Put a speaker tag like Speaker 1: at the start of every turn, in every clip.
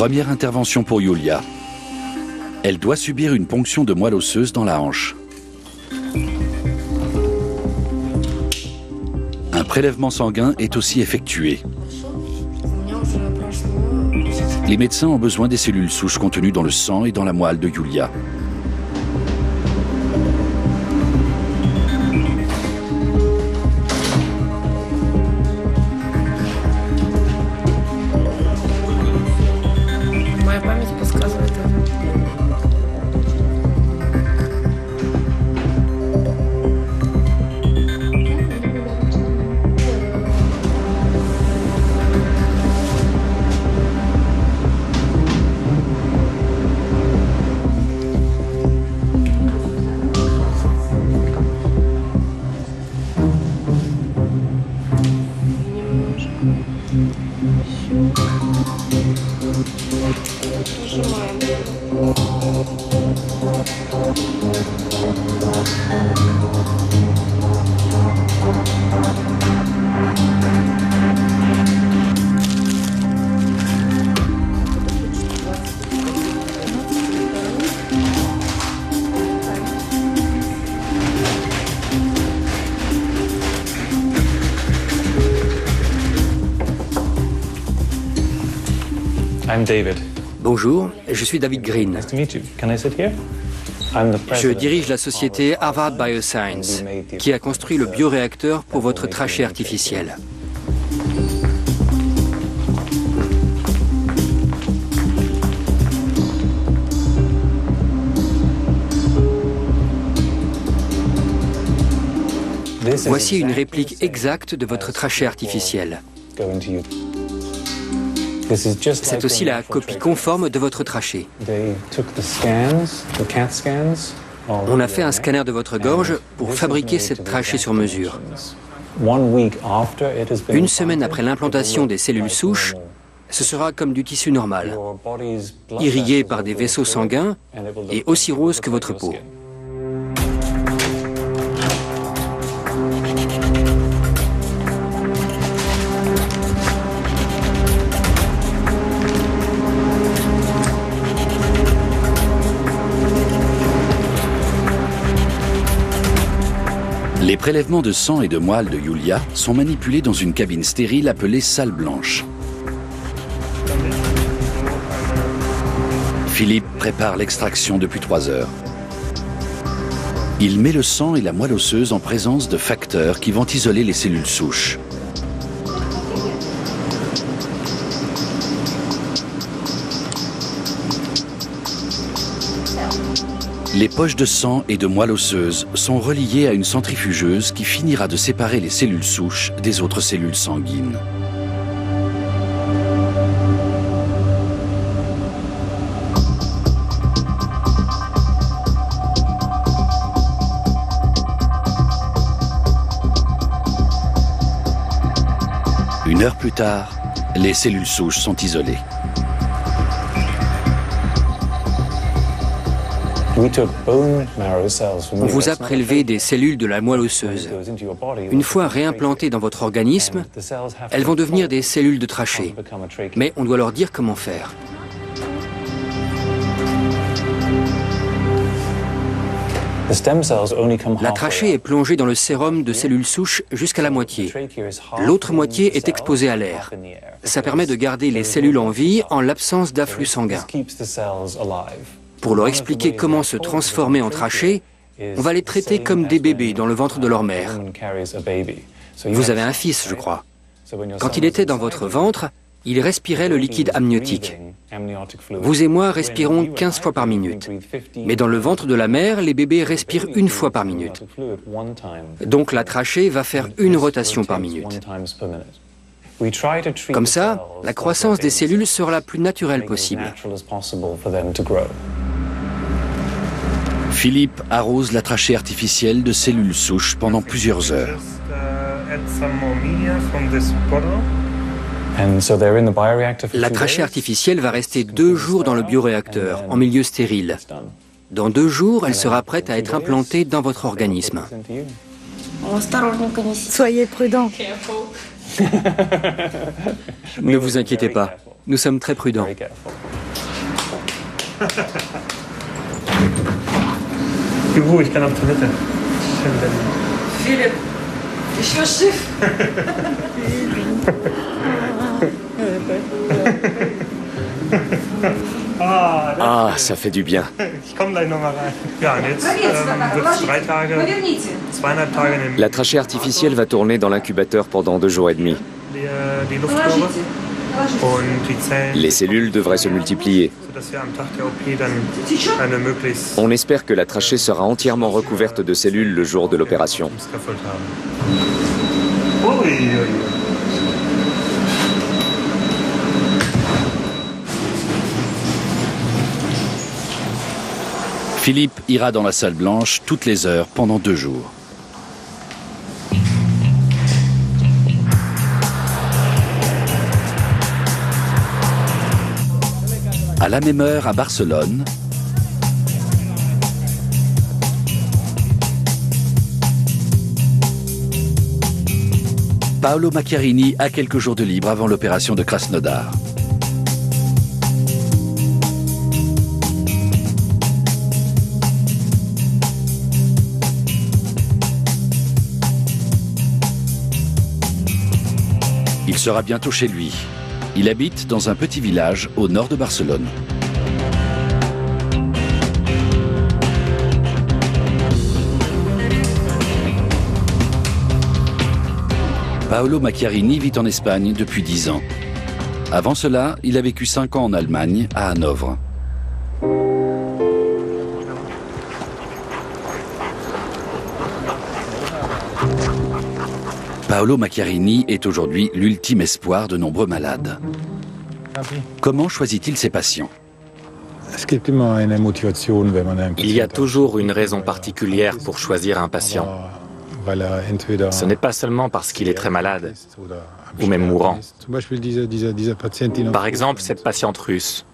Speaker 1: Première intervention pour Yulia. Elle doit subir une ponction de moelle osseuse dans la hanche. Un prélèvement sanguin est aussi effectué. Les médecins ont besoin des cellules souches contenues dans le sang et dans la moelle de Yulia.
Speaker 2: David.
Speaker 3: Bonjour, je suis David Green.
Speaker 2: Nice to meet you. Can I sit here?
Speaker 3: Je dirige la société Harvard Bioscience, qui a construit le bioréacteur pour votre trachée artificielle. Voici une réplique exacte de votre trachée artificielle. C'est aussi la copie conforme de votre trachée. On a fait un scanner de votre gorge pour fabriquer cette trachée sur mesure. Une semaine après l'implantation des cellules souches, ce sera comme du tissu normal, irrigué par des vaisseaux sanguins et aussi rose que votre peau.
Speaker 1: Les prélèvements de sang et de moelle de Yulia sont manipulés dans une cabine stérile appelée salle blanche. Philippe prépare l'extraction depuis 3 heures. Il met le sang et la moelle osseuse en présence de facteurs qui vont isoler les cellules souches. Les poches de sang et de moelle osseuse sont reliées à une centrifugeuse qui finira de séparer les cellules souches des autres cellules sanguines. Une heure plus tard, les cellules souches sont isolées.
Speaker 3: On vous a prélevé des cellules de la moelle osseuse. Une fois réimplantées dans votre organisme, elles vont devenir des cellules de trachée. Mais on doit leur dire comment faire. La trachée est plongée dans le sérum de cellules souches jusqu'à la moitié. L'autre moitié est exposée à l'air. Ça permet de garder les cellules en vie en l'absence d'afflux sanguin. Pour leur expliquer comment se transformer en trachée, on va les traiter comme des bébés dans le ventre de leur mère. Vous avez un fils, je crois. Quand il était dans votre ventre, il respirait le liquide amniotique. Vous et moi respirons 15 fois par minute. Mais dans le ventre de la mère, les bébés respirent 1 fois par minute. Donc la trachée va faire 1 rotation par minute. Comme ça, la croissance des cellules sera la plus naturelle possible.
Speaker 1: Philippe arrose la trachée artificielle de cellules souches pendant plusieurs heures.
Speaker 3: La trachée artificielle va rester 2 jours dans le bioréacteur, en milieu stérile. Dans 2 jours, elle sera prête à être implantée dans votre organisme.
Speaker 4: Soyez prudent.
Speaker 3: Ne vous inquiétez pas, nous sommes très prudents.
Speaker 2: Juhu, ich kann auf Toilette.
Speaker 4: Philipp, ich höre Schiff.
Speaker 5: Ah, ça fait du bien.
Speaker 2: Ich komme gleich nochmal rein. Ja, und jetzt wird es 3 Tage, 2,5 Tage in den
Speaker 5: La trachée artificielle va tourner dans l'incubateur pendant 2 jours et demi.
Speaker 2: die Luftröhre und die Zellen,
Speaker 5: Les cellules devraient se multiplier.
Speaker 2: sodass wir am Tag der OP dann eine möglichst
Speaker 5: On espère que la trachée sera entièrement recouverte de cellules le jour de l'opération.
Speaker 2: Scaffold haben. Ui, ui, ui.
Speaker 1: Philippe ira dans la salle blanche toutes les heures pendant 2 jours. À la même heure à Barcelone, Paolo Macchiarini a quelques jours de libre avant l'opération de Krasnodar. Il sera bientôt chez lui. Il habite dans un petit village au nord de Barcelone. Paolo Macchiarini vit en Espagne depuis 10 ans. Avant cela, il a vécu 5 ans en Allemagne, à Hanovre. Paolo Macchiarini est aujourd'hui l'ultime espoir de nombreux malades. Comment choisit-il ses patients?
Speaker 6: Il y a toujours une raison particulière pour choisir un patient. Ce n'est pas seulement parce qu'il est très malade, ou même mourant. Par exemple, cette patiente russe.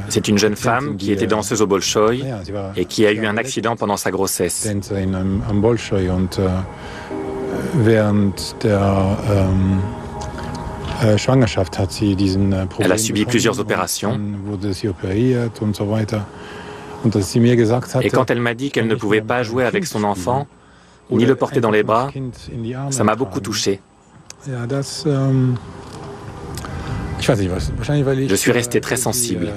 Speaker 6: C'est une jeune femme qui était danseuse au Bolchoï et qui a eu un accident pendant sa grossesse. Elle a subi plusieurs opérations. Et quand elle m'a dit qu'elle ne pouvait pas jouer avec son enfant, ni le porter dans les bras, ça m'a beaucoup touché. Je suis resté très sensible.